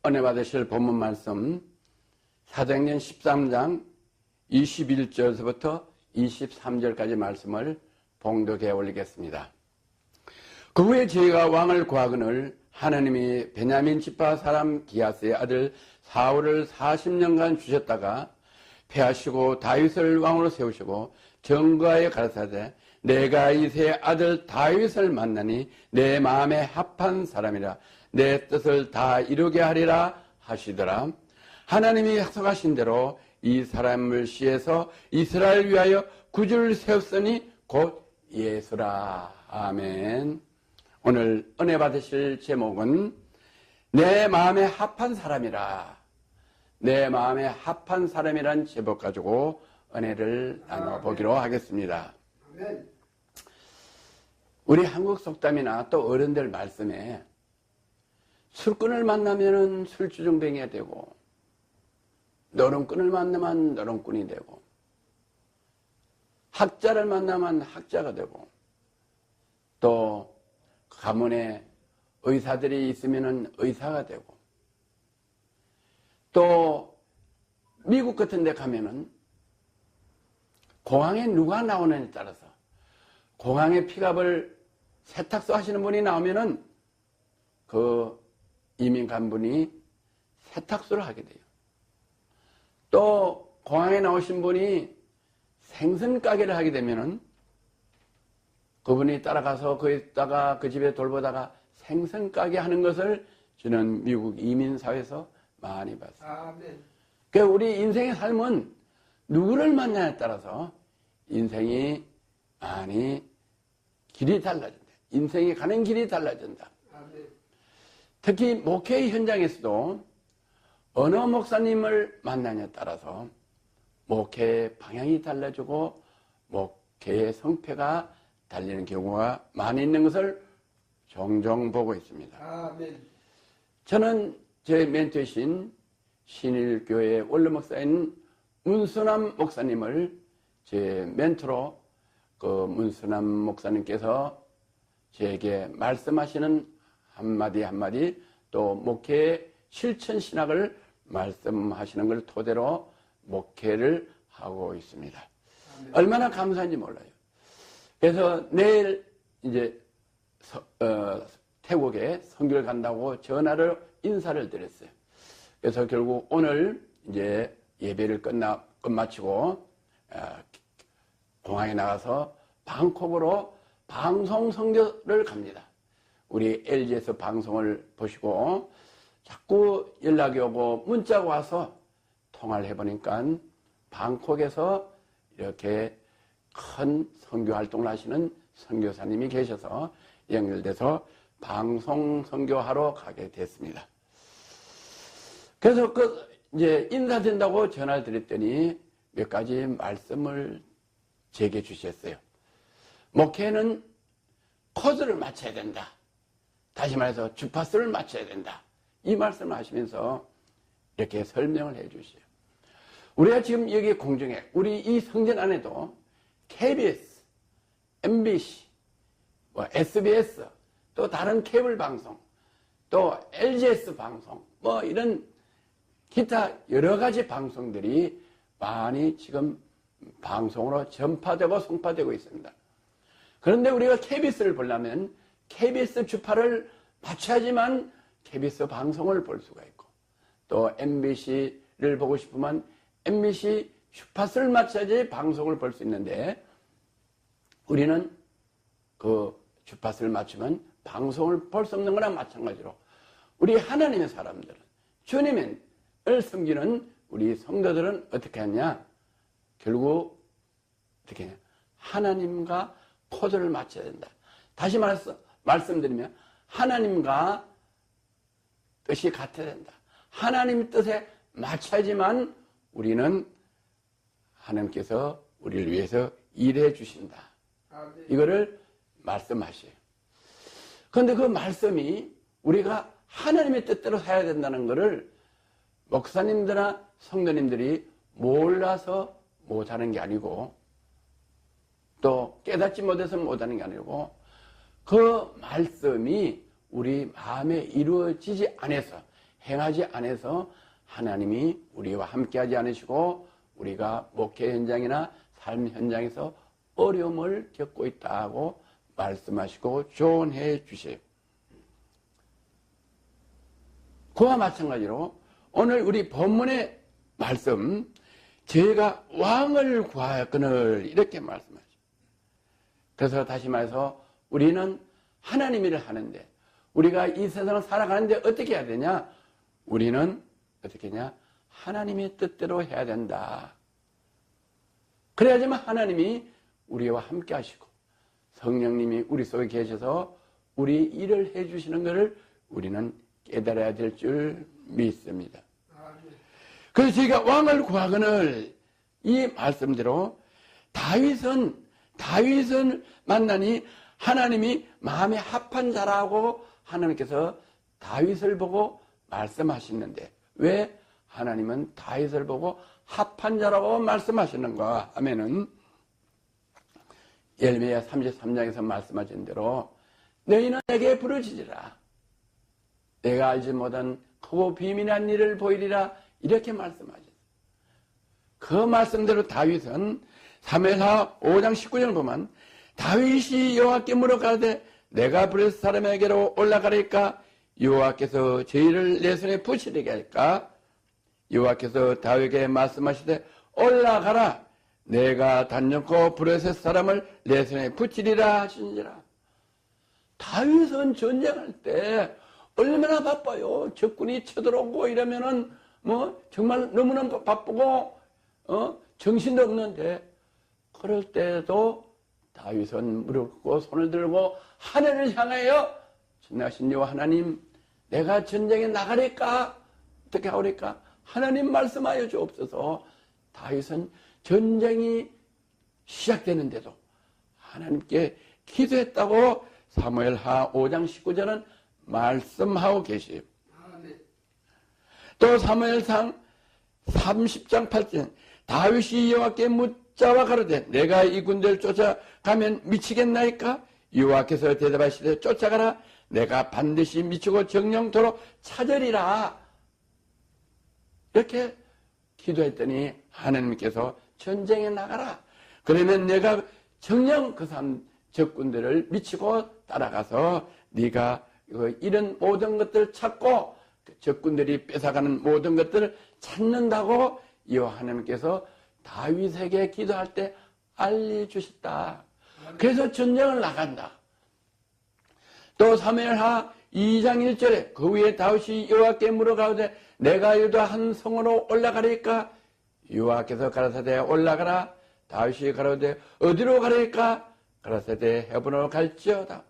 은혜 받으실 본문 말씀 사도행전 13장 21절에서부터 23절까지 말씀을 봉독해 올리겠습니다. 그 후에 저희가 왕을 구하거늘 하나님이 베냐민 지파 사람 기하스의 아들 사울을 40년간 주셨다가 패하시고 다윗을 왕으로 세우시고 정거하여 가라사대 내가 이새의 아들 다윗을 만나니 내 마음에 합한 사람이라 내 뜻을 다 이루게 하리라 하시더라. 하나님이 약속하신 대로 이 사람을 시해서 이스라엘 위하여 구주를 세웠으니 곧 예수라. 아멘. 오늘 은혜 받으실 제목은 내 마음에 합한 사람이라. 내 마음에 합한 사람이란 제목 가지고 은혜를 나눠보기로 하겠습니다. 우리 한국 속담이나 또 어른들 말씀에 술꾼을 만나면 술주정뱅이가 되고 노름꾼을 만나면 노름꾼이 되고 학자를 만나면 학자가 되고 또 가문에 의사들이 있으면 의사가 되고 또 미국 같은 데 가면은 공항에 누가 나오느냐에 따라서 공항에 픽업을 세탁소 하시는 분이 나오면은 그 이민 간 분이 세탁소를 하게 돼요. 또 공항에 나오신 분이 생선 가게를 하게 되면은 그분이 따라가서 거기다가 그 집에 돌보다가 생선 가게 하는 것을 저는 미국 이민 사회에서 많이 봤어요. 그러니까 우리 인생의 삶은 누구를 만나냐에 따라서 인생이 많이 길이 달라진다. 인생이 가는 길이 달라진다. 특히 목회 현장에서도 어느 목사님을 만나냐에 따라서 목회의 방향이 달라지고 목회의 성패가 달리는 경우가 많이 있는 것을 종종 보고 있습니다. 저는 제 멘토이신 신일교회 원로 목사인 문수남 목사님을 제 멘토로 그 문수남 목사님께서 제게 말씀하시는 한마디 한마디 또 목회의 실천 신학을 말씀하시는 걸 토대로 목회를 하고 있습니다. 얼마나 감사한지 몰라요. 그래서 내일 이제 태국에 선교를 간다고 전화를 인사를 드렸어요. 그래서 결국 오늘 이제 예배를 끝마치고 공항에 나가서 방콕으로 방송 선교를 갑니다. 우리 LG에서 방송을 보시고 자꾸 연락이 오고 문자가 와서 통화를 해보니까 방콕에서 이렇게 큰 선교 활동을 하시는 선교사님이 계셔서 연결돼서 방송 선교하러 가게 됐습니다. 그래서 이제 인사드린다고 전화를 드렸더니 몇 가지 말씀을 제게 주셨어요. 목회는 코드를 맞춰야 된다. 다시 말해서 주파수를 맞춰야 된다. 이 말씀을 하시면서 이렇게 설명을 해 주세요. 우리가 지금 여기 공중에 우리 이 성전 안에도 KBS, MBC, SBS, 또 다른 케이블 방송, 또 LGS 방송, 이런 기타 여러 가지 방송들이 많이 지금 방송으로 전파되고 송파되고 있습니다. 그런데 우리가 KBS를 보려면 KBS 주파를 맞춰야지만 KBS 방송을 볼 수가 있고 또 MBC를 보고 싶으면 MBC 주파수를 맞춰야지 방송을 볼 수 있는데 우리는 그 주파수를 맞추면 방송을 볼 수 없는 거랑 마찬가지로 우리 하나님의 사람들은 주님을 섬기는 우리 성도들은 어떻게 하냐? 결국 어떻게 하냐? 하나님과 코드를 맞춰야 된다. 다시 말씀드리면 하나님과 뜻이 같아야 된다. 하나님 뜻에 맞춰야지만 우리는 하나님께서 우리를 위해서 일해 주신다. 이거를 말씀하셔요. 그런데 그 말씀이 우리가 하나님의 뜻대로 해야 된다는 것을 목사님들이나 성도님들이 몰라서 못하는 게 아니고 또 깨닫지 못해서 못하는 게 아니고 그 말씀이 우리 마음에 이루어지지 않아서 행하지 않아서 하나님이 우리와 함께하지 않으시고 우리가 목회 현장이나 삶 현장에서 어려움을 겪고 있다고 말씀하시고 조언해 주세요. 그와 마찬가지로 오늘 우리 본문의 말씀, 저희가 왕을 구하거늘 이렇게 말씀하죠. 그래서 다시 말해서 우리는 하나님 일을 하는데, 우리가 이 세상을 살아가는데 어떻게 해야 되냐? 우리는 어떻게 하냐? 하나님의 뜻대로 해야 된다. 그래야지만 하나님이 우리와 함께 하시고 성령님이 우리 속에 계셔서 우리 일을 해주시는 것을 우리는 깨달아야 될 줄 믿습니다. 그래서 저희가 왕을 구하거늘 이 말씀대로 다윗은 만나니 하나님이 마음에 합한 자라고 하나님께서 다윗을 보고 말씀하시는데, 왜 하나님은 다윗을 보고 합한 자라고 말씀하시는가 하면은 예레미야 33장에서 말씀하신 대로 너희는 내게 부르짖으라, 내가 알지 못한 크고 비밀한 일을 보이리라, 이렇게 말씀하셨어요. 그 말씀대로 다윗은 사무엘하 5장 19절을 보면 다윗이 여호와께 물어가되 내가 브레스 사람에게로 올라가리까? 여호와께서 저희를 내 손에 붙이리게 할까? 여호와께서 다윗에게 말씀하시되 올라가라, 내가 단정코 브레스 사람을 내 손에 붙이리라 하시니라. 다윗은 전쟁할 때 얼마나 바빠요. 적군이 쳐들어오고 이러면은 정말 너무나 바쁘고 정신도 없는데, 그럴 때도 다윗은 무릎 꿇고 손을 들고 하늘을 향하여 전능하신 여호와 하나님, 내가 전쟁에 나가리까? 어떻게 하오리까? 하나님 말씀하여 주옵소서. 다윗은 전쟁이 시작되는데도 하나님께 기도했다고 사무엘하 5장 19절은 말씀하고 계시요. 또 사무엘상 30장 8절 다윗이 여호와께 묻자와 가로되 내가 이 군대를 쫓아가면 미치겠나이까? 여호와께서 대답하시되 쫓아가라, 내가 반드시 미치고 정령토록 찾으리라. 이렇게 기도했더니 하나님께서 전쟁에 나가라, 그러면 내가 정령 그 사람 적군들을 미치고 따라가서 네가 이런 모든 것들을 찾고 적군들이 뺏어가는 모든 것들을 찾는다고 여호와 하나님께서 다윗에게 기도할 때 알려주셨다. 그래서 전쟁을 나간다. 또 사무엘하 2장 1절에 그 위에 다윗이 여호와께 물어가오되 내가 유다 한 성으로 올라가리까? 여호와께서 가라사대 올라가라. 다윗이 가로되 어디로 가리까? 가라사대 헤브론으로 갈지어다.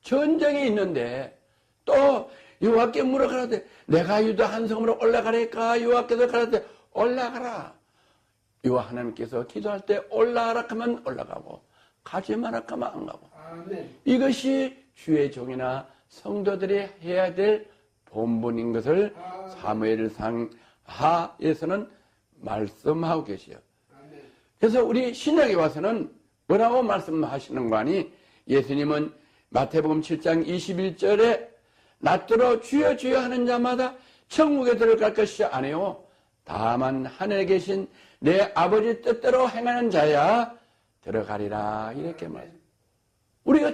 전쟁이 있는데 또 여호와께 물어가라되 내가 유다 한 성으로 올라가리까? 여호와께서 가라사대 올라가라. 여호와 하나님께서 기도할 때 올라가라 하면 올라가고 가지 마라 하면 안 가고. 아멘. 이것이 주의 종이나 성도들이 해야 될 본분인 것을 사무엘상 하에서는 말씀하고 계시요. 그래서 우리 신약에 와서는 뭐라고 말씀하시는 거 아니? 예수님은 마태복음 7장 21절에 낮들어 주여 주여 하는 자마다 천국에 들어갈 것이 아니요 다만 하늘에 계신 내 아버지 뜻대로 행하는 자야 들어가리라, 이렇게 말해요. 우리가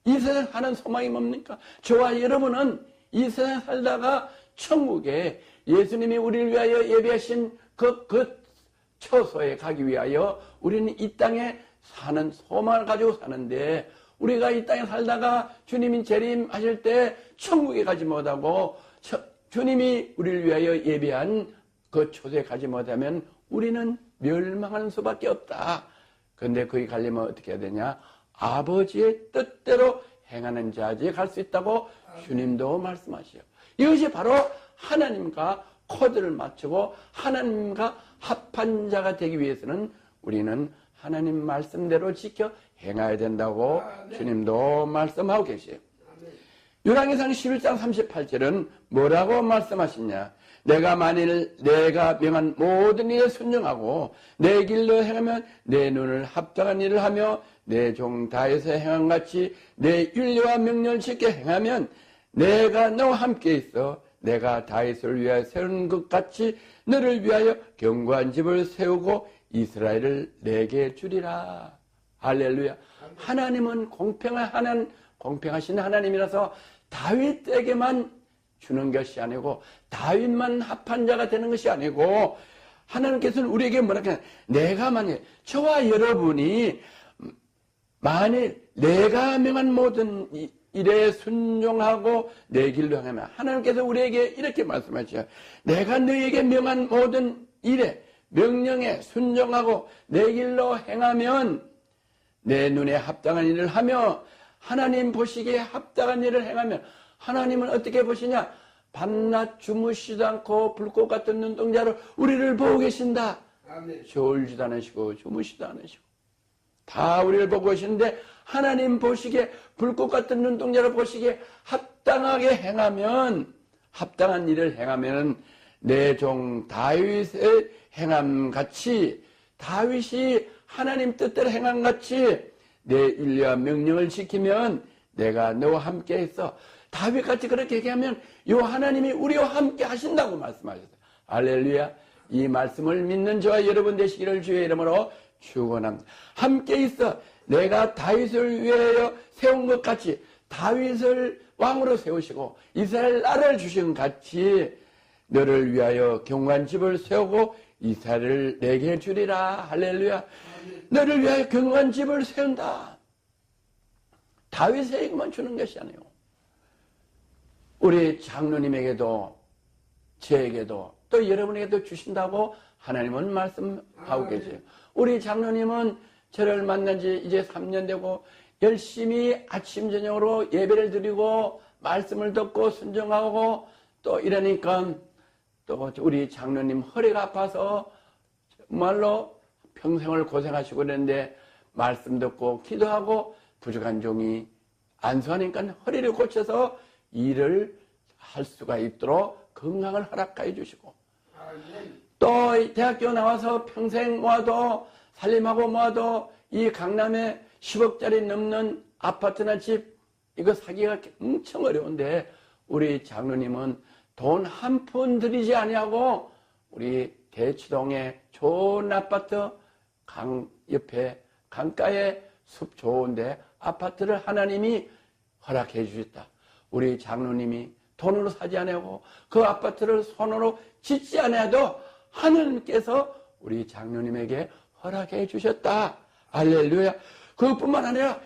이 세상 하는 소망이 뭡니까? 저와 여러분은 이 세상 살다가 천국에 예수님이 우리를 위하여 예비하신 그 처소에 가기 위하여 우리는 이 땅에 사는 소망을 가지고 사는데, 우리가 이 땅에 살다가 주님이 재림하실 때 천국에 가지 못하고 주님이 우리를 위하여 예비한 그 초소에 가지 못하면 우리는 멸망하는 수밖에 없다. 그런데 거기 가려면 어떻게 해야 되냐? 아버지의 뜻대로 행하는 자지에 갈 수 있다고 주님도 말씀하시요. 이것이 바로 하나님과 코드를 맞추고 하나님과 합한 자가 되기 위해서는 우리는 하나님 말씀대로 지켜 행해야 된다고 주님도 말씀하고 계세요. 열왕기상 11장 38절은 뭐라고 말씀하시냐? 내가 만일 내가 명한 모든 일에 순종하고 내 길로 행하면 내 눈을 합당한 일을 하며 내 종 다윗의 행함같이 내 윤리와 명령을 지켜 행하면 내가 너와 함께 있어 내가 다윗을 위하여 세운 것 같이 너를 위하여 견고한 집을 세우고 이스라엘을 내게 주리라. 할렐루야. 하나님은 공평하신 하나님이라서 다윗에게만 주는 것이 아니고 다윗만 합한 자가 되는 것이 아니고 하나님께서는 우리에게 뭐랄까, 내가 만약 저와 여러분이 만일 내가 명한 모든 일에 순종하고 내 길로 행하면 하나님께서 우리에게 이렇게 말씀하시죠. 내가 너에게 명한 모든 일에 명령에 순종하고 내 길로 행하면 내 눈에 합당한 일을 하며 하나님 보시기에 합당한 일을 행하면 하나님은 어떻게 보시냐? 밤낮 주무시지도 않고 불꽃 같은 눈동자로 우리를 보고 계신다. 아멘. 졸지도 않으시고 주무시지도 않으시고 다 우리를 보고 계시는데 하나님 보시기에 불꽃 같은 눈동자로 보시기에 합당하게 행하면 합당한 일을 행하면 내 종 다윗의 행함같이 다윗이 하나님 뜻대로 행함같이 내 인류와 명령을 지키면 내가 너와 함께 있어. 다윗같이 그렇게 얘기하면 요 하나님이 우리와 함께 하신다고 말씀하셨어요. 할렐루야. 이 말씀을 믿는 저와 여러분 되시기를 주의 이름으로 축원합니다. 함께 있어. 내가 다윗을 위하여 세운 것 같이 다윗을 왕으로 세우시고 이스라엘 나라를 주신 같이 너를 위하여 견고한 집을 세우고 이스라엘을 내게 주리라. 할렐루야. 너를 위하여 견고한 집을 세운다. 다윗에게만 주는 것이 아니에요. 우리 장로님에게도 저에게도 또 여러분에게도 주신다고 하나님은 말씀하고 계세요. 우리 장로님은 저를 만난 지 이제 3년 되고 열심히 아침 저녁으로 예배를 드리고 말씀을 듣고 순종하고 또 이러니까 또 우리 장로님 허리가 아파서 정말로 평생을 고생하시고 그랬는데 말씀 듣고 기도하고 부족한 종이 안수하니까 허리를 고쳐서 일을 할 수가 있도록 건강을 허락해 주시고 또 대학교 나와서 평생 모아도 살림하고 모아도 이 강남에 10억짜리 넘는 아파트나 집 이거 사기가 엄청 어려운데 우리 장로님은 돈 한 푼 들이지 아니하고 우리 대치동에 좋은 아파트 강 옆에 강가에 숲 좋은데 아파트를 하나님이 허락해 주셨다. 우리 장로님이 돈으로 사지 아니하고 그 아파트를 손으로 짓지 아니하도 하나님께서 우리 장로님에게 허락해 주셨다. 할렐루야. 그것뿐만 아니라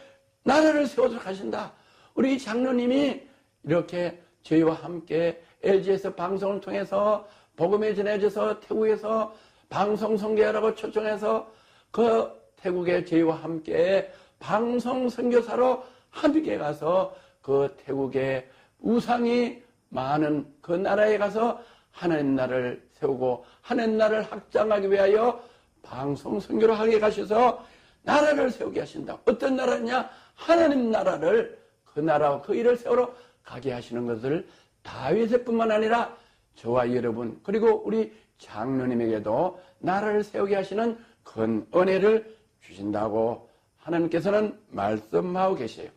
나라를 세워서 가신다. 우리 장로님이 이렇게 저희와 함께 LG에서 방송을 통해서 복음에 전해져서 태국에서 방송 선교하라고 초청해서 그 태국에 저희와 함께 방송 선교사로 함께 가서 그 태국에 우상이 많은 그 나라에 가서 하나님 나라를 세우고 하나님 나라를 확장하기 위하여 방송 선교를 하게 가셔서 나라를 세우게 하신다. 어떤 나라냐? 하나님 나라를 그 나라와 그 일을 세우러 가게 하시는 것을 다윗의 뿐만 아니라 저와 여러분 그리고 우리 장로님에게도 나라를 세우게 하시는 큰 은혜를 주신다고 하나님께서는 말씀하고 계세요.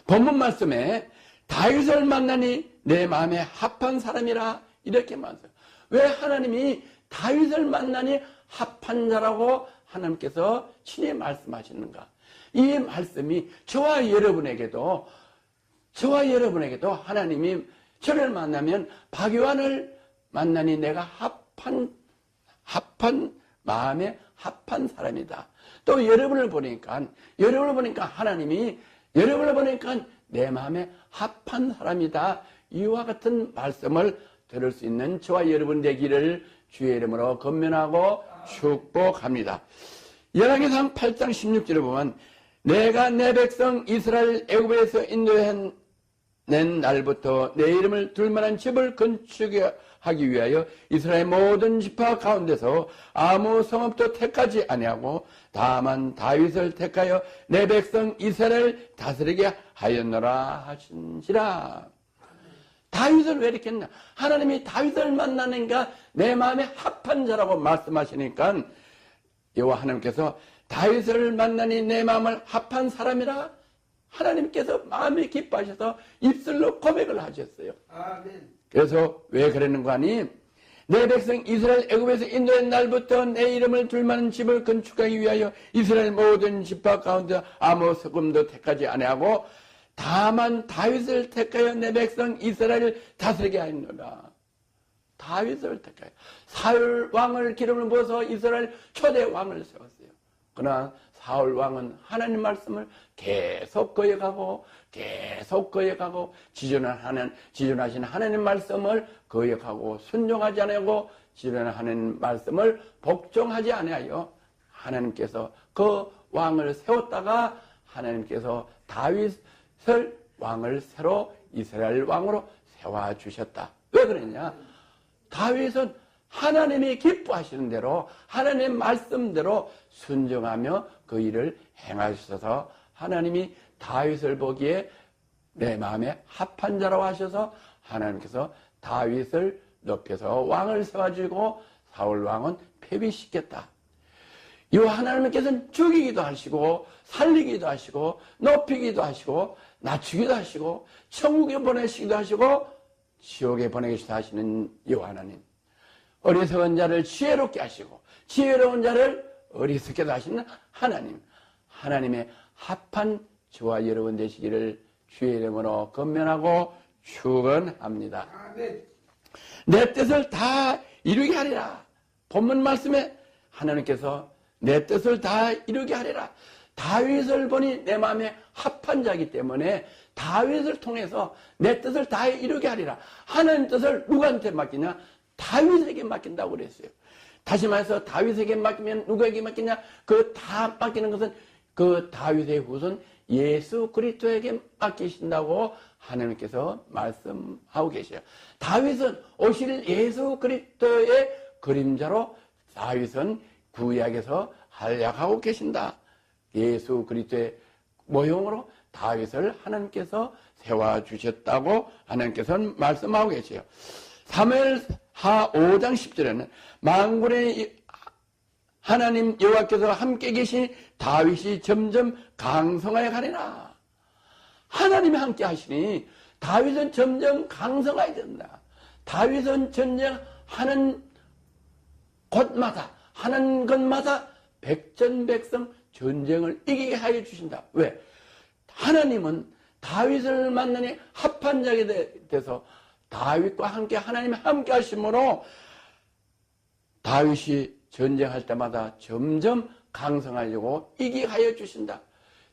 본문 말씀에 다윗을 만나니 내 마음에 합한 사람이라 이렇게 말씀해요. 왜 하나님이 다윗을 만나니 합한 자라고 하나님께서 친히 말씀하시는가? 이 말씀이 저와 여러분에게도 하나님이 저를 만나면 박요한을 만나니 내가 합한 마음에 합한 사람이다. 또 여러분을 보니까 하나님이 여러분을 보니까 내 마음에 합한 사람이다. 이와 같은 말씀을 들을 수 있는 저와 여러분 되기를 주의 이름으로 건면하고 축복합니다. 열왕기상 8장 16절에 보면 내가 내 백성 이스라엘 애굽에서 인도해 낸 날부터 내 이름을 둘 만한 집을 건축하기 위하여 이스라엘 모든 지파 가운데서 아무 성읍도 택하지 아니하고 다만 다윗을 택하여 내 백성 이스라엘을 다스리게 하였노라 하신지라. 다윗을 왜 이렇게 했냐? 하나님이 다윗을 만나니까 내 마음에 합한 자라고 말씀하시니까 여호와 하나님께서 다윗을 만나니 내 마음을 합한 사람이라 하나님께서 마음이 기뻐하셔서 입술로 고백을 하셨어요. 아멘. 그래서 왜 그랬는가 하니 내 백성 이스라엘 애굽에서 인도한 날부터 내 이름을 둘만한 집을 건축하기 위하여 이스라엘 모든 지파 가운데 아무 소금도 택하지 아니하고 다만 다윗을 택하여 내 백성 이스라엘을 다스리게 하였노라. 다윗을 택하여 사울 왕을 기름을 부어서 이스라엘 초대 왕을 세웠어요. 그러나 사울 왕은 하나님 말씀을 계속 거역하고 지존하신 하나님 말씀을 거역하고 순종하지 않고 지존하는 말씀을 복종하지 아니하여 하나님께서 그 왕을 세웠다가 하나님께서 다윗을 왕을 새로 이스라엘 왕으로 세워주셨다. 왜 그랬냐? 다윗은 하나님이 기뻐하시는 대로 하나님 말씀대로 순종하며 그 일을 행하셔서 하나님이 다윗을 보기에 내 마음에 합한 자라고 하셔서 하나님께서 다윗을 높여서 왕을 세워주고 사울 왕은 폐위시켰다. 이 하나님께서는 죽이기도 하시고 살리기도 하시고 높이기도 하시고 낮추기도 하시고 천국에 보내시기도 하시고 지옥에 보내기도 하시는 이 하나님, 어리석은 자를 지혜롭게 하시고 지혜로운 자를 어리석게 하시는 하나님, 하나님의 합한 저와 여러분 되시기를 주의 이름으로 건면하고 축원합니다. 내 뜻을 다 이루게 하리라. 본문 말씀에 하나님께서 내 뜻을 다 이루게 하리라. 다윗을 보니 내 마음에 합한 자이기 때문에 다윗을 통해서 내 뜻을 다 이루게 하리라. 하나님 뜻을 누구한테 맡기냐? 다윗에게 맡긴다고 그랬어요. 다시 말해서 다윗에게 맡기면 누구에게 맡기냐? 그 다 맡기는 것은 그 다윗의 후손 예수 그리스도에게 맡기신다고 하나님께서 말씀하고 계셔요. 다윗은 오실 예수 그리스도의 그림자로 다윗은 구약에서 활약하고 계신다. 예수 그리스도의 모형으로 다윗을 하나님께서 세워주셨다고 하나님께서는 말씀하고 계세요. 사무엘하 5장 10절에는 만군의 하나님 여호와께서 함께 계신 다윗이 점점 강성하여 가리라. 하나님이 함께 하시니 다윗은 점점 강성하게 된다. 다윗은 전쟁하는 곳마다 하는 것마다 백전백성 전쟁을 이기게 하여 주신다. 왜? 하나님은 다윗을 만나니 합한 자에게 돼서 다윗과 함께 하나님이 함께 하심으로 다윗이 전쟁할 때마다 점점 강성하려고 이기게 하여 주신다.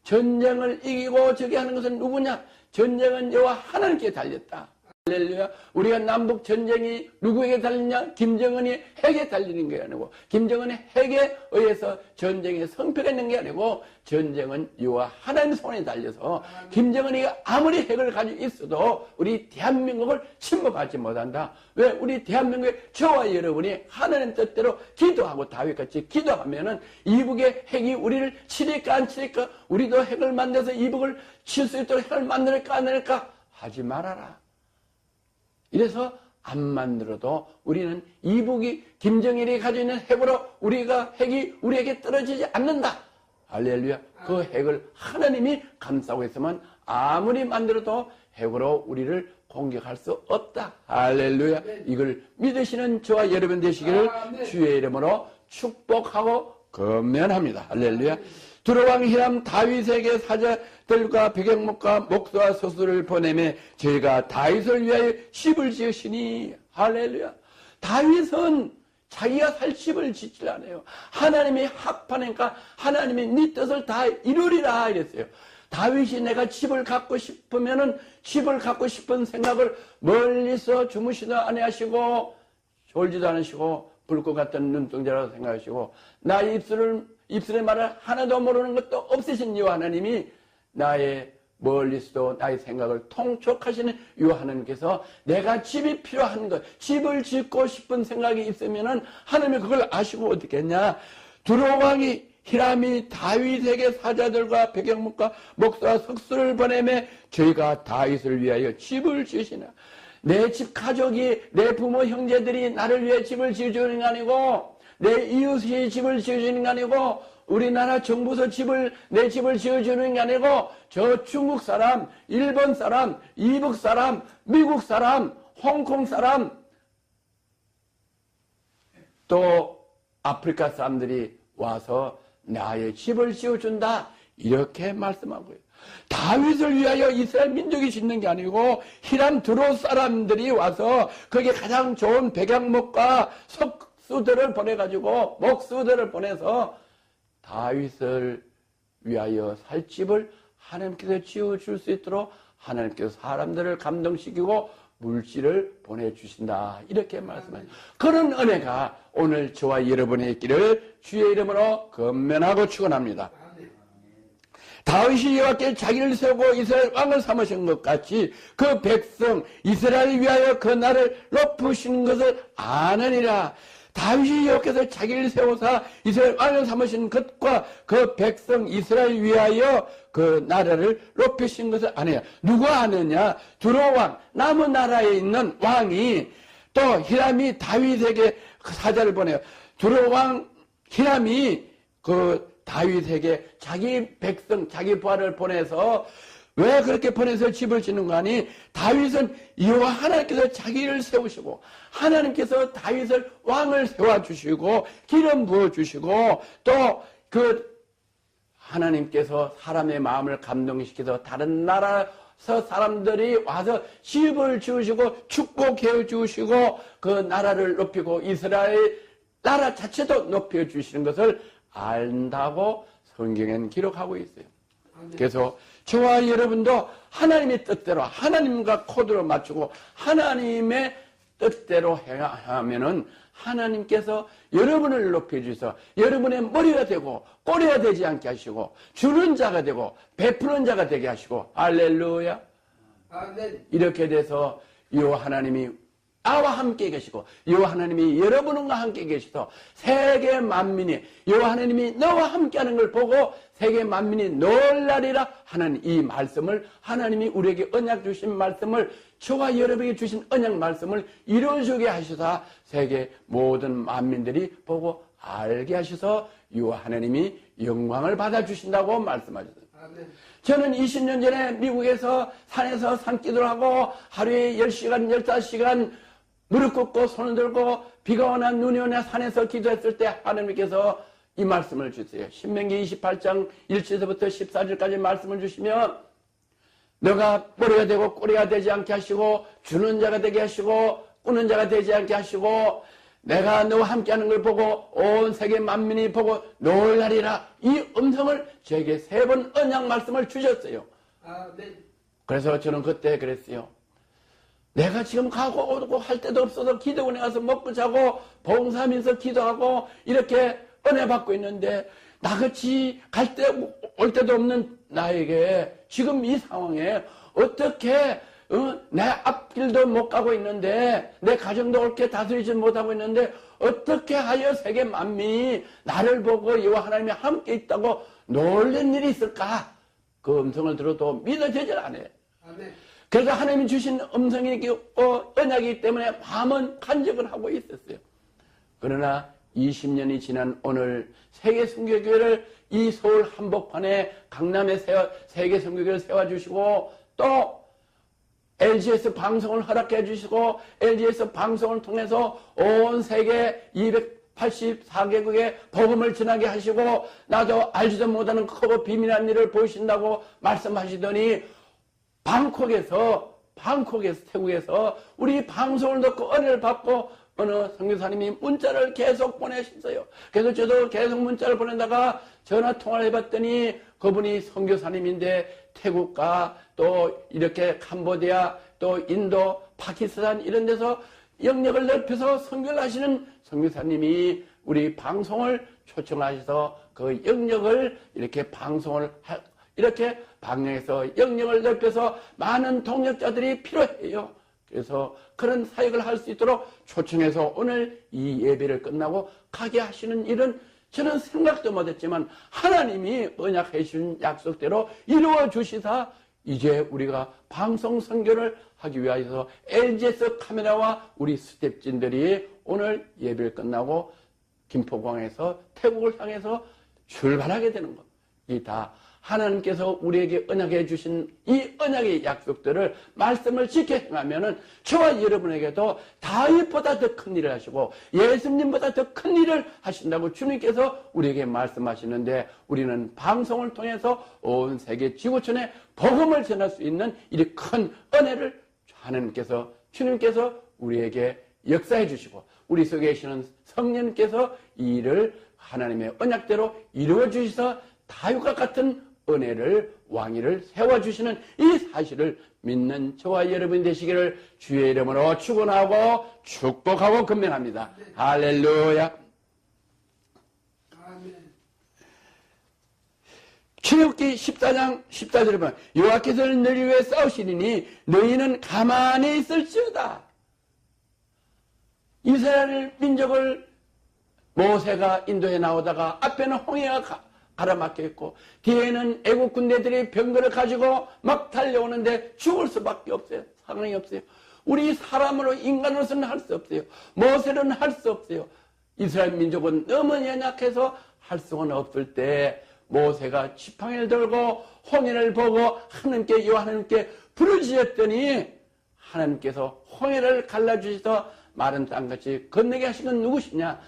전쟁을 이기고 저기 하는 것은 누구냐? 전쟁은 여호와 하나님께 달렸다. 할렐루야. 우리가 남북 전쟁이 누구에게 달리냐? 김정은이 핵에 달리는 게 아니고, 김정은이 핵에 의해서 전쟁의 성패가 있는 게 아니고, 전쟁은 여호와 하나님 손에 달려서 김정은이 아무리 핵을 가지고 있어도 우리 대한민국을 침묵하지 못한다. 왜? 우리 대한민국의 저와 여러분이 하나님 뜻대로 기도하고 다윗같이 기도하면은 이북의 핵이 우리를 치릴까 안 치릴까? 우리도 핵을 만들어서 이북을 칠 수 있도록 핵을 만들까 안 만들까? 하지 말아라. 이래서 안 만들어도 우리는 이북이 김정일이 가지고 있는 핵으로 핵이 우리에게 떨어지지 않는다. 할렐루야. 그 핵을 하나님이 감싸고 있으면 아무리 만들어도 핵으로 우리를 공격할 수 없다. 할렐루야. 이걸 믿으시는 저와 여러분 되시기를 주의 이름으로 축복하고 건면합니다. 할렐루야. 두로왕 히람 다윗에게 사자들과 백영목과 목수와 소수를 보내매 저희가 다윗을 위하여 집을 지으시니. 할렐루야. 다윗은 자기가 살 집을 짓질 않아요. 하나님이 합하니까 하나님이 네 뜻을 다 이루리라 이랬어요. 다윗이 내가 집을 갖고 싶으면은 집을 갖고 싶은 생각을 멀리서 주무시도 아니하시고 졸지도 않으시고 불꽃 같은 눈동자라고 생각하시고 나의 입술의 말을 하나도 모르는 것도 없으신 이 하나님이 나의 멀리서도 나의 생각을 통촉하시는 이 하나님께서 내가 집이 필요한 것, 집을 짓고 싶은 생각이 있으면은 하나님이 그걸 아시고 어떻게 했냐? 두로왕이 히람이 다윗에게 사자들과 백영목과 목수와 석수를 보내매 저희가 다윗을 위하여 집을 지으시나. 내 집 가족이, 내 부모 형제들이 나를 위해 집을 지어주는 게 아니고 내 이웃이 집을 지어주는 게 아니고 우리나라 정부에서 내 집을 지어주는 게 아니고 저 중국 사람, 일본 사람, 이북 사람, 미국 사람, 홍콩 사람, 또 아프리카 사람들이 와서 나의 집을 지어준다. 이렇게 말씀하고요. 다윗을 위하여 이스라엘 민족이 짓는 게 아니고 히람 드로 사람들이 와서 거기에 가장 좋은 백양목과 석수들을 보내가지고 목수들을 보내서 다윗을 위하여 살 집을 하나님께서 지어줄 수 있도록 하나님께서 사람들을 감동시키고 물질을 보내주신다. 이렇게 말씀하죠. 그런 은혜가 오늘 저와 여러분의 있기를 주의 이름으로 건면하고 축원합니다. 다윗이 여호와께 자기를 세우고 이스라엘 왕을 삼으신 것 같이 그 백성 이스라엘을 위하여 그 나를 높으시는 것을 아느니라. 다윗이 여호와께서 자기를 세우사 이스라엘 왕을 삼으신 것과 그 백성 이스라엘 위하여 그 나라를 높이신 것을 아느냐. 누가 아느냐? 두로왕 남은 나라에 있는 왕이 또 히람이 다윗에게 사자를 보내요. 두로왕 히람이 그 다윗에게 자기 백성, 자기 부하를 보내서 왜 그렇게 보내서 집을 짓는 거 아니? 다윗은 여호와 하나님께서 자기를 세우시고 하나님께서 다윗을 왕을 세워주시고 기름 부어주시고 또 그 하나님께서 사람의 마음을 감동시켜서 다른 나라에서 사람들이 와서 집을 지으시고 축복해 주시고 그 나라를 높이고 이스라엘 나라 자체도 높여주시는 것을 안다고 성경에는 기록하고 있어요. 그래서 저와 여러분도 하나님의 뜻대로 하나님과 코드로 맞추고 하나님의 뜻대로 행하면은 하나님께서 여러분을 높여주셔서 여러분의 머리가 되고 꼬리가 되지 않게 하시고 주는 자가 되고 베푸는 자가 되게 하시고 할렐루야. 이렇게 돼서 여호와 하나님이 나와 함께 계시고 여호와 하나님이 여러분과 함께 계시서 세계 만민이 여호와 하나님이 너와 함께하는 걸 보고 세계 만민이 놀라리라 하는 이 말씀을 하나님이 우리에게 언약 주신 말씀을 저와 여러분에게 주신 언약 말씀을 이루어주게 하셔서 세계 모든 만민들이 보고 알게 하셔서 여호와 하나님이 영광을 받아주신다고 말씀하셨습니다. 저는 20년 전에 미국에서 산에서 산기도를 하고 하루에 10시간, 15시간 무릎 꿇고 손을 들고 비가 오나 눈이 오나 산에서 기도했을 때 하나님께서 이 말씀을 주세요. 신명기 28장 1절부터 14절까지 말씀을 주시면 너가 머리가 되고 꼬리가 되지 않게 하시고 주는 자가 되게 하시고 꾸는 자가 되지 않게 하시고 내가 너와 함께하는 걸 보고 온 세계 만민이 보고 놀라리라. 이 음성을 저에게 3번 언약 말씀을 주셨어요. 그래서 저는 그때 그랬어요. 내가 지금 가고 오고 할 데도 없어서 기도원에 가서 먹고 자고 봉사하면서 기도하고 이렇게 은혜 받고 있는데 나같이 갈 때 올 데도 없는 나에게 지금 이 상황에 어떻게 내 앞길도 못 가고 있는데 내 가정도 옳게 다스리지 못하고 있는데 어떻게 하여 세계 만민이 나를 보고 여호와 하나님이 함께 있다고 놀란 일이 있을까? 그 음성을 들어도 믿어지질 않아요. 그래서 하나님이 주신 음성이 언약이기 때문에 마음은 간직을 하고 있었어요. 그러나 20년이 지난 오늘 세계선교교회를 이 서울 한복판에 강남에 세계선교교회를 세워주시고 또 LGS 방송을 허락해 주시고 LGS 방송을 통해서 온 세계 284개국에 복음을 전하게 하시고 나도 알지도 못하는 크고 비밀한 일을 보이신다고 말씀하시더니 방콕에서 태국에서 우리 방송을 듣고 은혜를 받고 어느 선교사님이 문자를 계속 보내셨어요. 그래서 저도 계속 문자를 보내다가 전화 통화를 해봤더니 그분이 선교사님인데 태국과 또 이렇게 캄보디아 또 인도 파키스탄 이런 데서 영역을 넓혀서 선교를 하시는 선교사님이 우리 방송을 초청하셔서 그 영역을 이렇게 방송을 이렇게 방향에서 영역을 넓혀서 많은 동역자들이 필요해요. 그래서 그런 사역을 할 수 있도록 초청해서 오늘 이 예배를 끝나고 가게 하시는 일은 저는 생각도 못했지만 하나님이 언약해 주신 약속대로 이루어 주시사 이제 우리가 방송 선교를 하기 위하여서 LGS 카메라와 우리 스태프진들이 오늘 예배를 끝나고 김포공항에서 태국을 향해서 출발하게 되는 것. 이 다 하나님께서 우리에게 언약해 주신 이 언약의 약속들을 말씀을 지켜 행하면은 저와 여러분에게도 다윗보다 더 큰 일을 하시고 예수님보다 더 큰 일을 하신다고 주님께서 우리에게 말씀하시는데, 우리는 방송을 통해서 온 세계 지구촌에 복음을 전할 수 있는 이 큰 은혜를 하나님께서, 주님께서 우리에게 역사해 주시고 우리 속에 계시는 성령님께서 이 일을 하나님의 언약대로 이루어 주셔서 다윗과 같은 은혜를, 왕위를 세워주시는 이 사실을 믿는 저와 여러분 되시기를 주의 이름으로 축원하고 축복하고 건면합니다. 할렐루야. 출애굽기 14장 14절에 보면 여호와께서 너희 위해 싸우시리니 너희는 가만히 있을지어다. 이스라엘 민족을 모세가 인도에 나오다가 앞에는 홍해가 가라막혀 있고 뒤에는 애국 군대들이 병거를 가지고 막 달려오는데 죽을 수밖에 없어요. 상황이 없어요. 우리 사람으로, 인간으로서는 할 수 없어요. 모세는 할 수 없어요. 이스라엘 민족은 너무 연약해서 할 수가 없을 때 모세가 지팡이를 들고 홍해를 보고 하나님께, 여호와님께 부르짖었더니 하나님께서 홍해를 갈라주셔서 마른 땅같이 건너게 하신 건 누구시냐?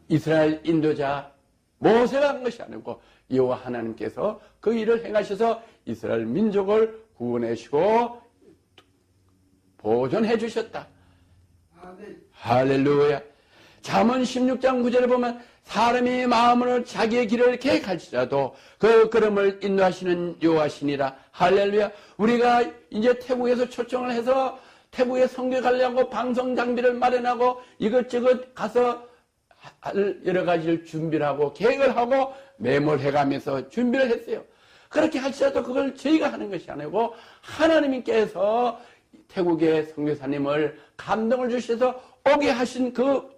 이스라엘 인도자 모세가 한 것이 아니고 여호와 하나님께서 그 일을 행하셔서 이스라엘 민족을 구원하시고 보존해 주셨다. 아멘. 할렐루야. 잠언 16장 9절에 보면 사람이 마음으로 자기의 길을 계획할지라도 그 걸음을 인도하시는 여호와시니라. 할렐루야. 우리가 이제 태국에서 초청을 해서 태국에 선교 가려고 방송 장비를 마련하고 이것저것 가서 여러 가지를 준비를 하고 계획을 하고 메모해가면서 준비를 했어요. 그렇게 할지라도 그걸 저희가 하는 것이 아니고 하나님께서 태국의 선교사님을 감동을 주셔서 오게 하신 그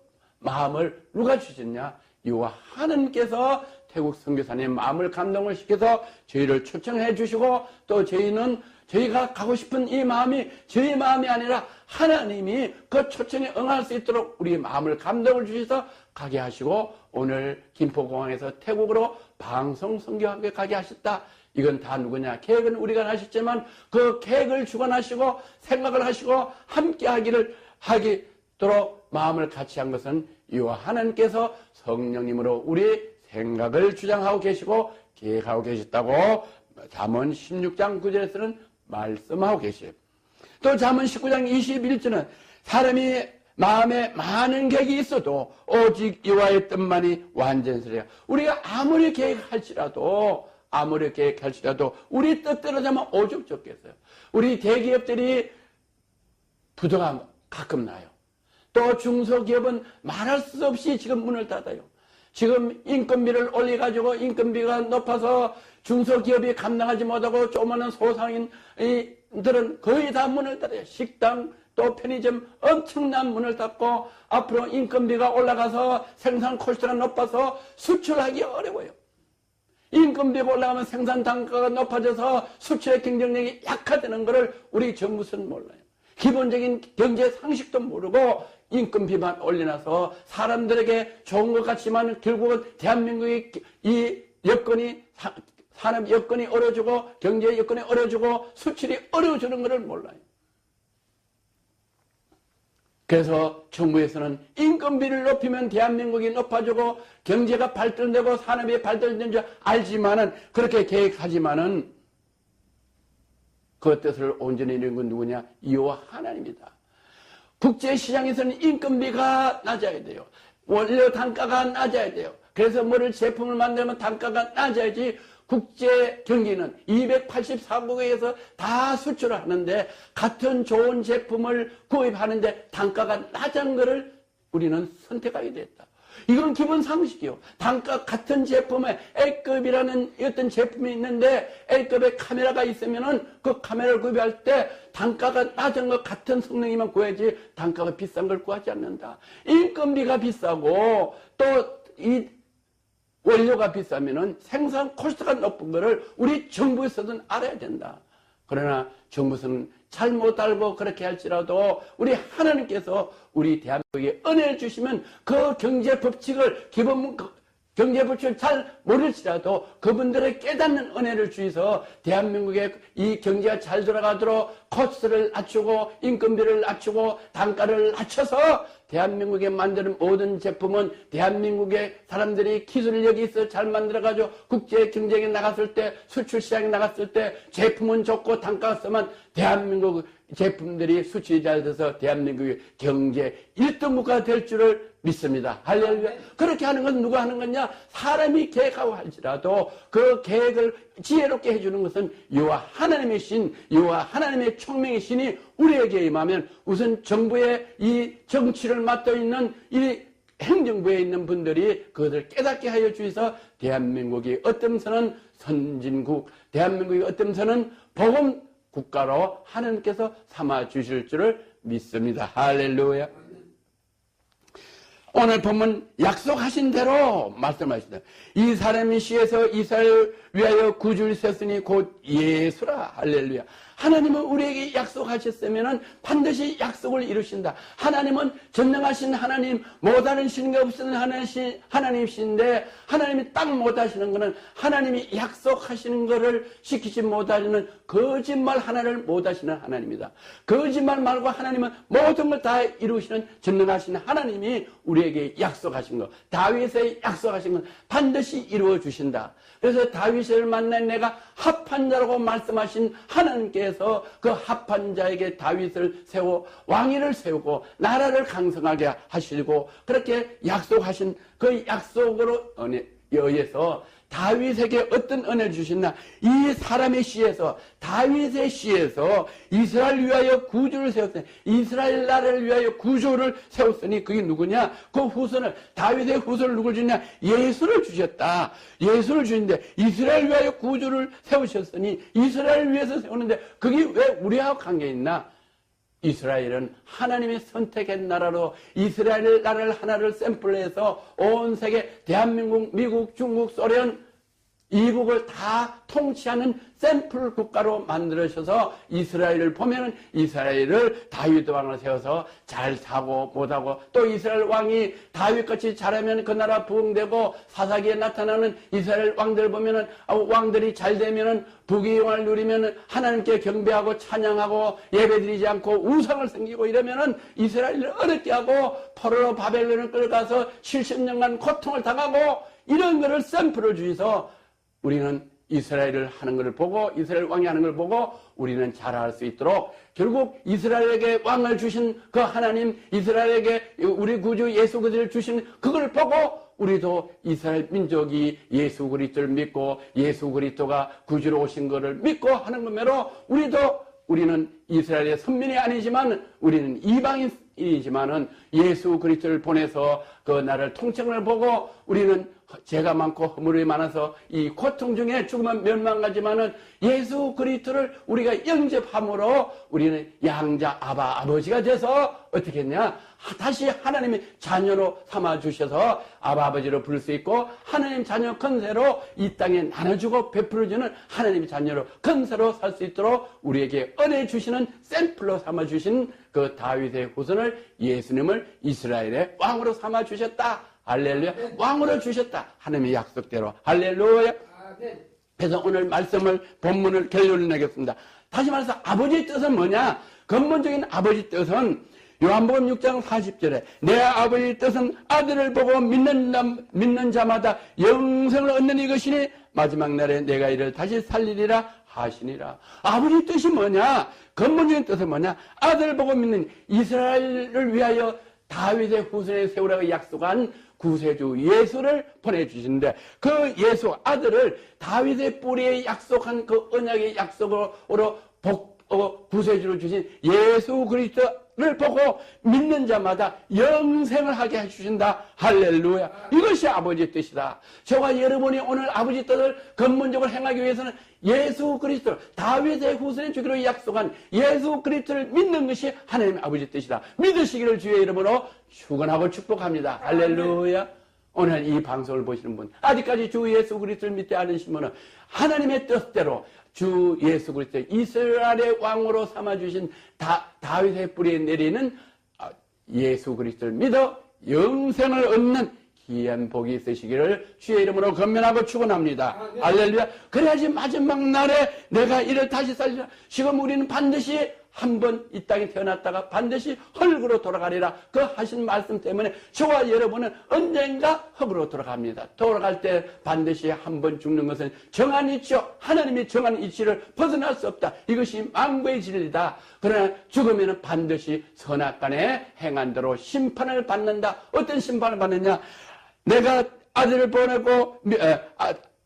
마음을 누가 주셨냐? 여호와 하나님께서 태국 선교사님 마음을 감동을 시켜서 저희를 초청해 주시고 또 저희는 저희가 가고 싶은 이 마음이 저희 마음이 아니라 하나님이 그 초청에 응할 수 있도록 우리의 마음을 감동을 주셔서 가게 하시고 오늘 김포공항에서 태국으로 방송 선교하게 가게 하셨다. 이건 다 누구냐? 계획은 우리가 하셨지만 그 계획을 주관하시고 생각을 하시고 함께 하기도록 마음을 같이 한 것은 이와 하나님께서 성령님으로 우리의 생각을 주장하고 계시고 계획하고 계셨다고 잠언 16장 9절에서는 말씀하고 계시요. 또 잠언 19장 21절은 사람이 마음에 많은 계획이 있어도 오직 여호와의 뜻만이 완전스러야. 우리가 아무리 계획할지라도 우리 뜻대로 되면 오죽 좋겠어요. 우리 대기업들이 부도가 가끔 나요. 또 중소기업은 말할 수 없이 지금 문을 닫아요. 지금 인건비를 올려가지고 인건비가 높아서 중소기업이 감당하지 못하고 조그마한 소상인들은 거의 다 문을 닫아요. 식당 또 편의점 엄청난 문을 닫고 앞으로 인건비가 올라가서 생산 코스트가 높아서 수출하기 어려워요. 인건비가 올라가면 생산 단가가 높아져서 수출의 경쟁력이 약화되는 것을 우리 정부는 몰라요. 기본적인 경제 상식도 모르고 인건비만 올려놔서 사람들에게 좋은 것 같지만 결국은 대한민국의 이 여건이 산업 여건이 어려지고 경제 여건이 어려지고 수출이 어려워지는 것을 몰라요. 그래서 정부에서는 인건비를 높이면 대한민국이 높아지고 경제가 발전되고 산업이 발전되는 줄 알지만은 그렇게 계획하지만은 그 뜻을 온전히 이루는 건 누구냐? 여호와 하나님이다. 국제시장에서는 인건비가 낮아야 돼요. 원료 단가가 낮아야 돼요. 그래서 뭐를 제품을 만들면 단가가 낮아야지. 국제 경기는 284국에서 다 수출을 하는데 같은 좋은 제품을 구입하는데 단가가 낮은 것을 우리는 선택하게 됐다. 이건 기본 상식이요. 단가 같은 제품에 A급이라는 어떤 제품이 있는데 A급에 카메라가 있으면은 그 카메라를 구입할 때 단가가 낮은 것 같은 성능이만 구해야지 단가가 비싼 걸 구하지 않는다. 인건비가 비싸고 또 이 원료가 비싸면은 생산 코스트가 높은 거를 우리 정부에서는 알아야 된다. 그러나 정부에서는 잘못 알고 그렇게 할지라도 우리 하나님께서 우리 대한민국에 은혜를 주시면 그 경제 법칙을 기본 경제 부처를 잘 모를지라도 그분들의 깨닫는 은혜를 주셔서 대한민국의 이 경제가 잘 돌아가도록 코스트를 낮추고 인건비를 낮추고 단가를 낮춰서 대한민국에 만드는 모든 제품은 대한민국의 사람들이 기술력이 있어 잘 만들어가지고 국제 경쟁에 나갔을 때 수출 시장에 나갔을 때 제품은 좋고 단가가 쓰면 대한민국 제품들이 수출이 잘 돼서 대한민국의 경제 1등 국가가 될 줄을 믿습니다. 할렐루야. 그렇게 하는 건 누가 하는 거냐? 사람이 계획하고 할지라도 그 계획을 지혜롭게 해주는 것은 여호와 하나님의 신, 여호와 하나님의 총명의 신이 우리에게 임하면 우선 정부의 이 정치를 맡고 있는 이 행정부에 있는 분들이 그것을 깨닫게 하여 주셔서 대한민국이 어떤 선은 선진국, 대한민국이 어떤 선은 복음 국가로 하나님께서 삼아 주실 줄을 믿습니다. 할렐루야. 오늘 보면 약속하신 대로 말씀하시다. 이 사람이 시에서 이스라엘을 위하여 구주를 세웠으니 곧 예수라. 할렐루야. 하나님은 우리에게 약속하셨으면 반드시 약속을 이루신다. 하나님은 전능하신 하나님, 못하는 신과 없는 하나님이신데 하나님이 딱 못하시는 것은 하나님이 약속하시는 것을 지키지 못하시는 거짓말 하나를 못하시는 하나님이다. 거짓말 말고 하나님은 모든 걸 다 이루시는 전능하신 하나님이 우리에게 약속하신 것, 다윗의 약속하신 것 반드시 이루어 주신다. 그래서 다윗을 만난 내가 합한 자라고 말씀하신 하나님께서 그 합한 자에게 다윗을 세워 왕위를 세우고 나라를 강성하게 하시고 그렇게 약속하신 그 약속으로 의해서 다윗에게 어떤 은혜를 주셨나? 이 사람의 시에서, 다윗의 시에서 이스라엘 위하여 구주를 세웠으니, 이스라엘 나라를 위하여 구주를 세웠으니 그게 누구냐? 그 후손을, 다윗의 후손을 누굴 주냐? 예수를 주셨다. 예수를 주는데 이스라엘 위하여 구주를 세우셨으니 이스라엘 위해서 세우는데 그게 왜 우리하고 관계 있나? 이스라엘은 하나님의 선택한 나라로 이스라엘 나라를 하나를 샘플해서 온 세계 대한민국, 미국, 중국, 소련, 이국을 다 통치하는 샘플 국가로 만들어셔서 이스라엘을 보면은 이스라엘을 다윗 왕을 세워서 잘 사고 못하고 또 이스라엘 왕이 다윗같이 잘하면 그 나라 부흥되고 사사기에 나타나는 이스라엘 왕들 보면은 왕들이 잘 되면은 부귀영화를 누리면은 하나님께 경배하고 찬양하고 예배드리지 않고 우상을 섬기고 이러면은 이스라엘을 어렵게 하고 포로로 바벨론을 끌어가서 70년간 고통을 당하고 이런 거를 샘플을 주셔서 우리는 이스라엘을 하는 것을 보고 이스라엘 왕이 하는 걸 보고 우리는 잘할 수 있도록 결국 이스라엘에게 왕을 주신 그 하나님, 이스라엘에게 우리 구주 예수 그리스도를 주신 그걸 보고 우리도 이스라엘 민족이 예수 그리스도를 믿고 예수 그리스도가 구주로 오신 것을 믿고 하는 것으로 우리는 이스라엘의 선민이 아니지만 우리는 이방인이지만은 예수 그리스도를 보내서 그 나라를 통칭을 보고 우리는 죄가 많고 허물이 많아서 이 고통 중에 죽으면 멸망하지만은 예수 그리스도를 우리가 영접함으로 우리는 양자 아버지가 돼서 어떻게 했냐? 다시 하나님의 자녀로 삼아주셔서 아버지로 부를 수 있고 하나님 자녀 건세로 이 땅에 나눠주고 베풀어주는 하나님의 자녀로 건세로 살 수 있도록 우리에게 은혜 주시는 샘플로 삼아주신 그 다윗의 후손을 예수님을 이스라엘의 왕으로 삼아주셨다. 할렐루야. 왕으로 주셨다. 하나님의 약속대로. 할렐루야. 그래서 오늘 말씀을 본문을 결론을 내겠습니다. 다시 말해서 아버지의 뜻은 뭐냐? 근본적인 아버지 뜻은 요한복음 6장 40절에 내 아버지의 뜻은 아들을 보고 믿는 자마다 영생을 얻는 이것이니 마지막 날에 내가 이를 다시 살리리라 하시니라. 아버지의 뜻이 뭐냐? 근본적인 뜻은 뭐냐? 아들을 보고 믿는 이스라엘을 위하여 다윗의 후손에 세우라고 약속한 구세주 예수를 보내주시는데 그 예수 아들을 다윗의 뿌리에 약속한 그 언약의 약속으로 구세주를 주신 예수 그리스도를 보고 믿는 자마다 영생을 하게 해주신다. 할렐루야. 이것이 아버지의 뜻이다. 저와 여러분이 오늘 아버지 뜻을 근본적으로 행하기 위해서는 예수 그리스도 다윗의 후손에 주기로 약속한 예수 그리스도를 믿는 것이 하나님의 아버지 뜻이다. 믿으시기를 주의 이름으로 축원하고 축복합니다. 할렐루야. 오늘 이 방송을 보시는 분 아직까지 주 예수 그리스도를 믿지 않으시면 하나님의 뜻대로 주 예수 그리스도 이스라엘의 왕으로 삼아주신 다윗의 뿌리에 내리는 예수 그리스도를 믿어 영생을 얻는 귀한 복이 있으시기를 주의 이름으로 건면하고 축원합니다. 할렐루야. 그래야지 마지막 날에 내가 이를 다시 살리라. 지금 우리는 반드시 한 번 이 땅에 태어났다가 반드시 흙으로 돌아가리라. 그 하신 말씀 때문에 저와 여러분은 언젠가 흙으로 돌아갑니다. 돌아갈 때 반드시 한 번 죽는 것은 정한 이치요. 하나님이 정한 이치를 벗어날 수 없다. 이것이 만고의 진리다. 그러나 죽으면 반드시 선악간에 행한 대로 심판을 받는다. 어떤 심판을 받느냐? 내가 아들을 보내고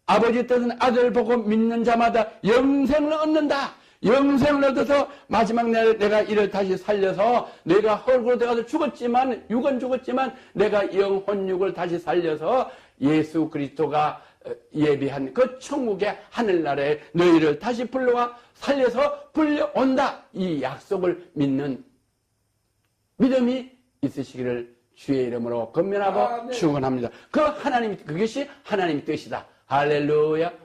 아버지 뜻은 아들을 보고 믿는 자마다 영생을 얻는다. 영생을 얻어서 마지막 날에 내가 이를 다시 살려서 내가 헐고로 들어가서 죽었지만 육은 죽었지만 내가 영혼육을 다시 살려서 예수 그리스도가 예비한 그 천국의 하늘나라에 너희를 다시 불러와 살려서 불려온다. 이 약속을 믿는 믿음이 있으시기를 주의 이름으로 건면하고 축원합니다. 그것이 하나님의 뜻이다. 할렐루야.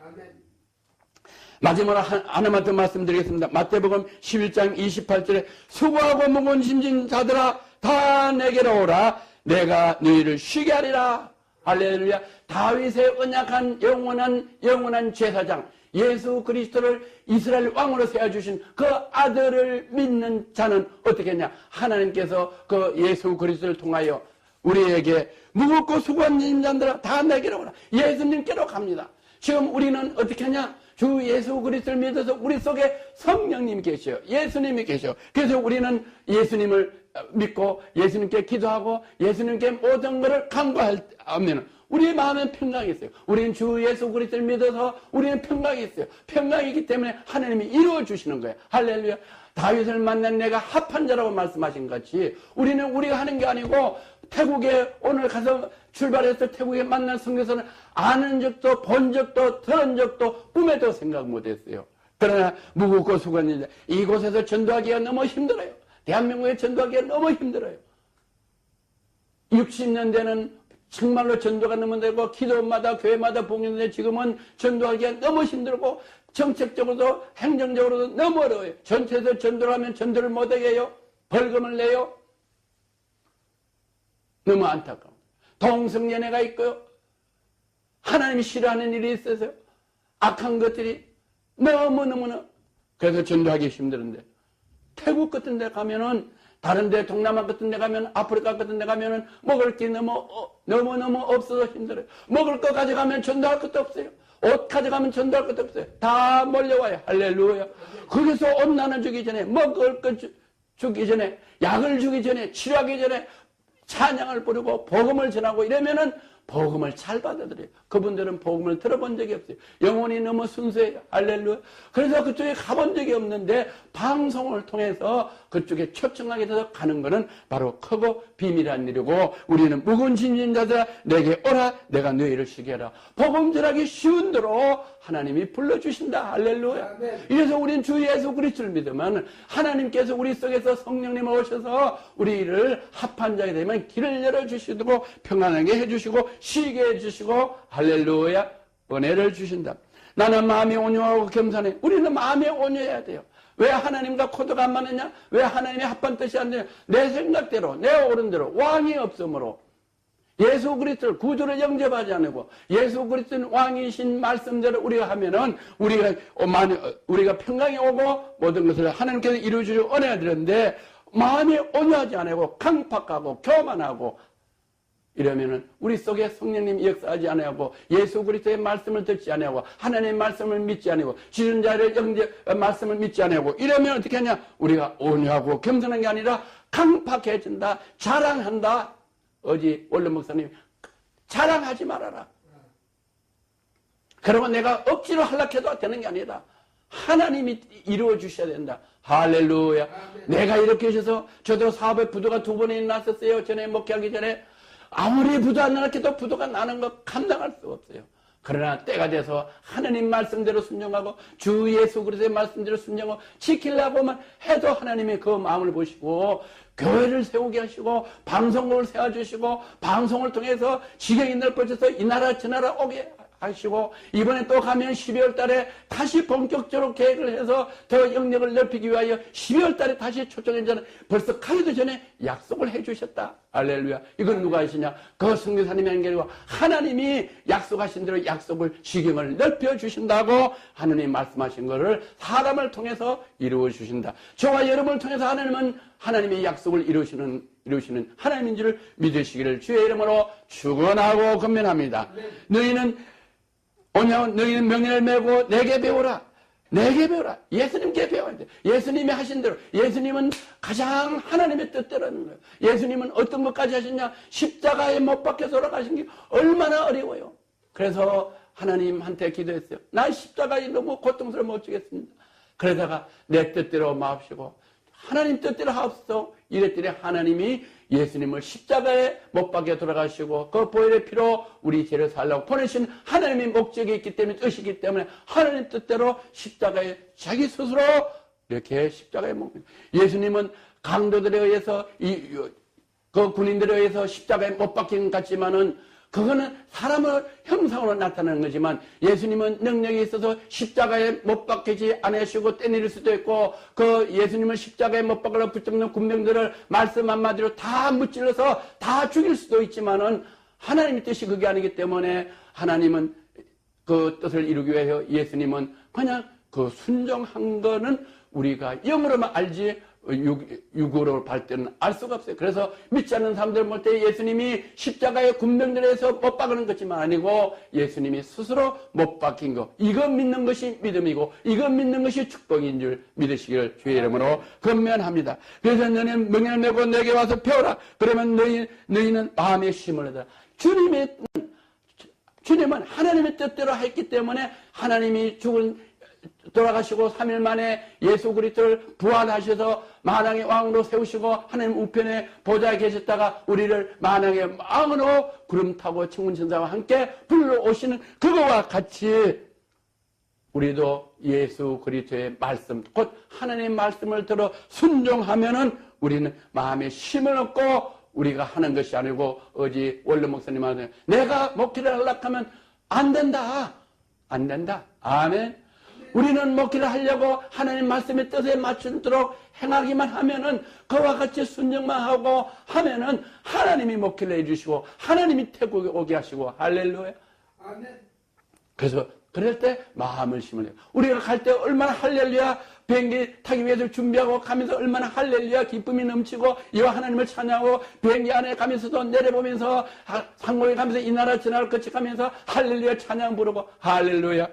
마지막으로 하나만 더 말씀드리겠습니다. 마태복음 11장 28절에 수고하고 무거운 짐진 자들아 다 내게로 오라. 내가 너희를 쉬게 하리라. 할렐루야. 다윗의 언약한 영원한 제사장 예수 그리스도를 이스라엘 왕으로 세워주신 그 아들을 믿는 자는 어떻게 했냐? 하나님께서 그 예수 그리스도를 통하여 우리에게 무겁고 수고한 짐자들아 다 내게로 오라. 예수님께로 갑니다. 지금 우리는 어떻게 하냐? 주 예수 그리스도를 믿어서 우리 속에 성령님이 계셔요. 예수님이 계셔요. 그래서 우리는 예수님을 믿고 예수님께 기도하고 예수님께 모든 것을 간구하면 우리의 마음에 평강이 있어요. 우리는 주 예수 그리스도를 믿어서 우리는 평강이 있어요. 평강이기 때문에 하나님이 이루어 주시는 거예요. 할렐루야. 다윗을 만난 내가 합한 자라고 말씀하신 것 같이 우리는 우리가 하는 게 아니고 태국에 오늘 가서 출발해서 태국에 만난 성교사는 아는 적도 본 적도 들은 적도 꿈에도 생각 못했어요. 그러나 무겁고 수고한 일 이곳에서 전도하기가 너무 힘들어요. 대한민국에 전도하기가 너무 힘들어요. 60년대는 정말로 전도가 너무 되고 기도마다 교회마다 봉인데 지금은 전도하기가 너무 힘들고 정책적으로도 행정적으로도 너무 어려워요. 전체에서 전도를 하면 전도를 못하게 해요. 벌금을 내요. 너무 안타까워. 동성연애가 있고요. 하나님이 싫어하는 일이 있어서요. 악한 것들이 너무너무나 그래서 전도하기 힘들은데 태국 같은 데 가면은 다른 데 동남아 같은 데 가면 아프리카 같은 데 가면은 먹을 게 너무너무 없어서 힘들어요. 먹을 거 가져가면 전도할 것도 없어요. 옷 가져가면 전도할 것도 없어요. 다 몰려와요. 할렐루야. 그래서 옷 나눠주기 전에 먹을 거 주기 전에 약을 주기 전에 치료하기 전에 찬양을 부르고 복음을 전하고 이러면은 복음을 잘 받아들여요. 그분들은 복음을 들어본 적이 없어요. 영혼이 너무 순수해요. 할렐루야. 그래서 그쪽에 가본 적이 없는데 방송을 통해서 그쪽에 초청하게 돼서 가는 것은 바로 크고 비밀한 일이고 우리는 무거운 짐진 자들아 내게 오라 내가 너희를 쉬게 하라. 복음 전하기 쉬운 대로 하나님이 불러주신다. 할렐루야. 이래서 우리는 주 예수 그리스도를 믿으면 하나님께서 우리 속에서 성령님을 오셔서 우리를 합한 자가 되면 길을 열어주시고 평안하게 해주시고 쉬게 해주시고 할렐루야 은혜를 주신다. 나는 마음이 온유하고 겸손해. 우리는 마음이 온유해야 돼요. 왜 하나님과 코드가 안 맞느냐? 왜 하나님의 합한 뜻이 안 되냐? 내 생각대로 내 옳은대로 왕이 없으므로 예수 그리스도를 구주를 영접하지 않고 예수 그리스도는 왕이신 말씀대로 우리가 하면은 우리가 평강이 오고 모든 것을 하나님께서 이루어주시고 은혜가 되는데 마음이 온유하지 않고 강팍하고 교만하고 이러면은 우리 속에 성령님이 역사하지 않고 예수 그리스도의 말씀을 듣지 않고 하나님의 말씀을 믿지 않고 지존자를 말씀을 믿지 않고 이러면 어떻게 하냐? 우리가 온유하고 겸손한 게 아니라 강팍해진다. 자랑한다. 어제 원래 목사님 자랑하지 말아라. 그러면 내가 억지로 하려해도 되는 게 아니다. 하나님이 이루어 주셔야 된다. 할렐루야. 내가 이렇게 하셔서 저도 사업에 부도가 2번이나 났었어요. 전에 목회하기 전에 아무리 부도 안 나게도 부도가 나는 거 감당할 수 없어요. 그러나 때가 돼서 하나님 말씀대로 순종하고 주 예수 그리스도의 말씀대로 순종하고 지키려고만 해도 하나님이 그 마음을 보시고 교회를 세우게 하시고 방송국을 세워주시고 방송을 통해서 지경이 넓어져서 이 나라 저 나라 오게 하시고 이번에 또 가면 12월 달에 다시 본격적으로 계획을 해서 더 영역을 넓히기 위하여 12월 달에 다시 초청했잖아요. 벌써 가기도 전에 약속을 해주셨다. 할렐루야. 이건 누가 하시냐? 그 성교사님이 하는 게 아니고 하나님이 약속하신 대로 약속을 지경을 넓혀주신다고 하느님 말씀하신 것을 사람을 통해서 이루어주신다. 저와 여러분을 통해서 하나님은 하나님의 약속을 이루시는 하나님인 줄 믿으시기를 주의 이름으로 축원하고 권면합니다. 너희는 명예를 메고 내게 배우라. 내게 배우라. 예수님께 배워야 돼. 예수님이 하신 대로. 예수님은 가장 하나님의 뜻대로 하는 거예요. 예수님은 어떤 것까지 하셨냐? 십자가에 못 박혀 돌아가신 게 얼마나 어려워요. 그래서 하나님한테 기도했어요. 난 십자가에 너무 고통스러워 못 주겠습니다. 그러다가 내 뜻대로 마옵시고 하나님 뜻대로 하옵소서 이랬더니 하나님이 예수님을 십자가에 못 박혀 돌아가시고 그 보혈의 피로 우리 죄를 살라고 보내신 하나님의 목적이 있기 때문에 뜻이기 때문에 하나님 뜻대로 십자가에 자기 스스로 이렇게 십자가에 못 박혀. 예수님은 강도들에 의해서 그 군인들에 의해서 십자가에 못 박힌 것 같지만은 그거는 사람의 형상으로 나타나는 거지만 예수님은 능력이 있어서 십자가에 못 박히지 않으시고 떼내릴 수도 있고 그 예수님은 십자가에 못 박으려 붙잡는 군병들을 말씀 한마디로 다 무찔러서 다 죽일 수도 있지만은 하나님의 뜻이 그게 아니기 때문에 하나님은 그 뜻을 이루기 위해서 예수님은 그냥 그 순종한 거는 우리가 영으로만 알지 육으로 볼 때는 알 수가 없어요. 그래서 믿지 않는 사람들 볼 때 예수님이 십자가에 군병들에서 못 박는 것지만 아니고 예수님이 스스로 못 박힌 거. 이거 믿는 것이 믿음이고 이거 믿는 것이 축복인 줄 믿으시기를 주의 이름으로 권면합니다. 그래서 너는 명예를 메고 내게 와서 배우라. 그러면 너희는 마음의 힘을 얻어라. 주님은 하나님의 뜻대로 했기 때문에 하나님이 돌아가시고 3일 만에 예수 그리스도를 부활하셔서 만왕의 왕으로 세우시고 하나님 우편에 보좌에 계셨다가 우리를 만왕의 왕으로 구름 타고 천군천사와 함께 불러오시는 그거와 같이 우리도 예수 그리스도의 말씀 곧 하나님의 말씀을 들어 순종하면은 우리는 마음에 힘을 얻고 우리가 하는 것이 아니고 어제 원로 목사님 말씀 내가 목회를 하려고 하면 안 된다. 안 된다. 아멘. 우리는 목회를 하려고 하나님 말씀의 뜻에 맞추도록 행하기만 하면은 그와 같이 순종만 하고 하면은 하나님이 목회를 해주시고 하나님이 태국에 오게 하시고 할렐루야. 아멘. 그래서 그럴 때 마음을 심으려. 우리가 갈 때 얼마나 할렐루야 비행기 타기 위해서 준비하고 가면서 얼마나 할렐루야 기쁨이 넘치고 이와 하나님을 찬양하고 비행기 안에 가면서도 내려보면서 상공에 가면서 이 나라 저 나라 끝이 가면서 할렐루야 찬양 부르고 할렐루야.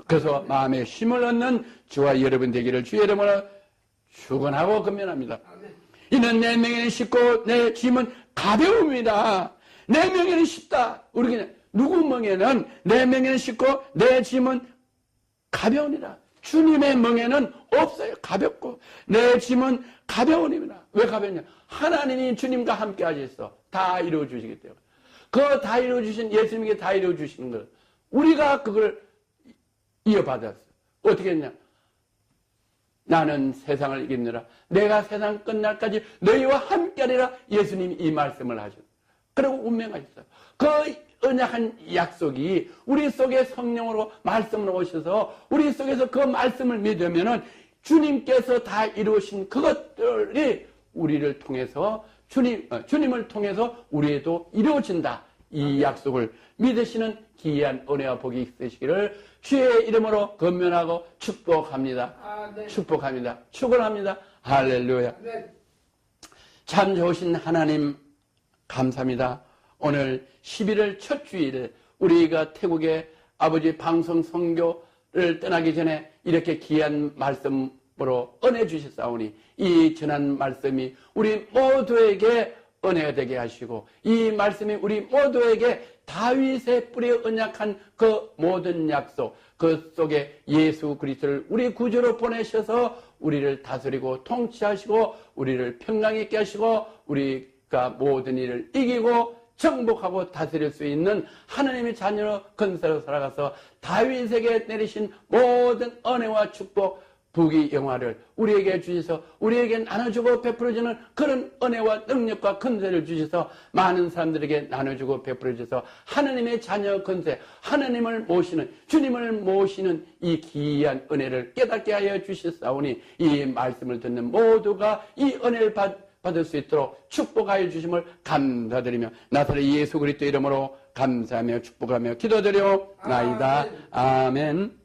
그래서 마음에 힘을 얻는 저와 여러분 되기를 주의 이름으로 축원하고 권면합니다. 이는 내 명예는 쉽고 내 짐은 가벼움이다. 내 명예는 쉽다. 우리 그냥 누구 명예는 내 명예는 쉽고 내 짐은 가벼우니라. 주님의 명예는 없어요. 가볍고 내 짐은 가벼우니라. 왜 가볍냐? 하나님이 주님과 함께 하셨어. 다 이루어 주시기 때문에. 그 다 이루어 주신 예수님께 다 이루어 주시는 걸 우리가 그걸 이어받았어. 어떻게 했냐? 나는 세상을 이기느라 내가 세상 끝날까지 너희와 함께하리라. 예수님이 이 말씀을 하셨어. 그리고 운명하셨어요. 그 언약한 약속이 우리 속에 성령으로 말씀으로 오셔서 우리 속에서 그 말씀을 믿으면은 주님께서 다 이루신 그것들이 우리를 통해서 주님을 통해서 우리에도 이루어진다. 이 약속을 믿으시는 기이한 은혜와 복이 있으시기를 주의 이름으로 권면하고 축복합니다. 네. 축복합니다. 축원합니다. 할렐루야. 네. 참 좋으신 하나님 감사합니다. 오늘 11월 첫 주일 우리가 태국의 아버지 방송 선교를 떠나기 전에 이렇게 귀한 말씀으로 은혜 주셨사오니 이 전한 말씀이 우리 모두에게 은혜가 되게 하시고 이 말씀이 우리 모두에게 다윗의 뿌리에 언약한 그 모든 약속 그 속에 예수 그리스도를 우리 구주로 보내셔서 우리를 다스리고 통치하시고 우리를 평강 있게 하시고 우리가 모든 일을 이기고 정복하고 다스릴 수 있는 하나님의 자녀로 건설로 살아가서 다윗에게 내리신 모든 은혜와 축복 부귀 영화를 우리에게 주셔서 우리에게 나눠주고 베풀어주는 그런 은혜와 능력과 근세를 주셔서 많은 사람들에게 나눠주고 베풀어주셔서 하나님의 자녀 근세, 하나님을 모시는, 주님을 모시는 이 귀한 은혜를 깨닫게 하여 주셨사오니 이 말씀을 듣는 모두가 이 은혜를 받을 수 있도록 축복하여 주심을 감사드리며 나사렛 예수 그리스도 이름으로 감사하며 축복하며 기도드려 나이다. 아멘.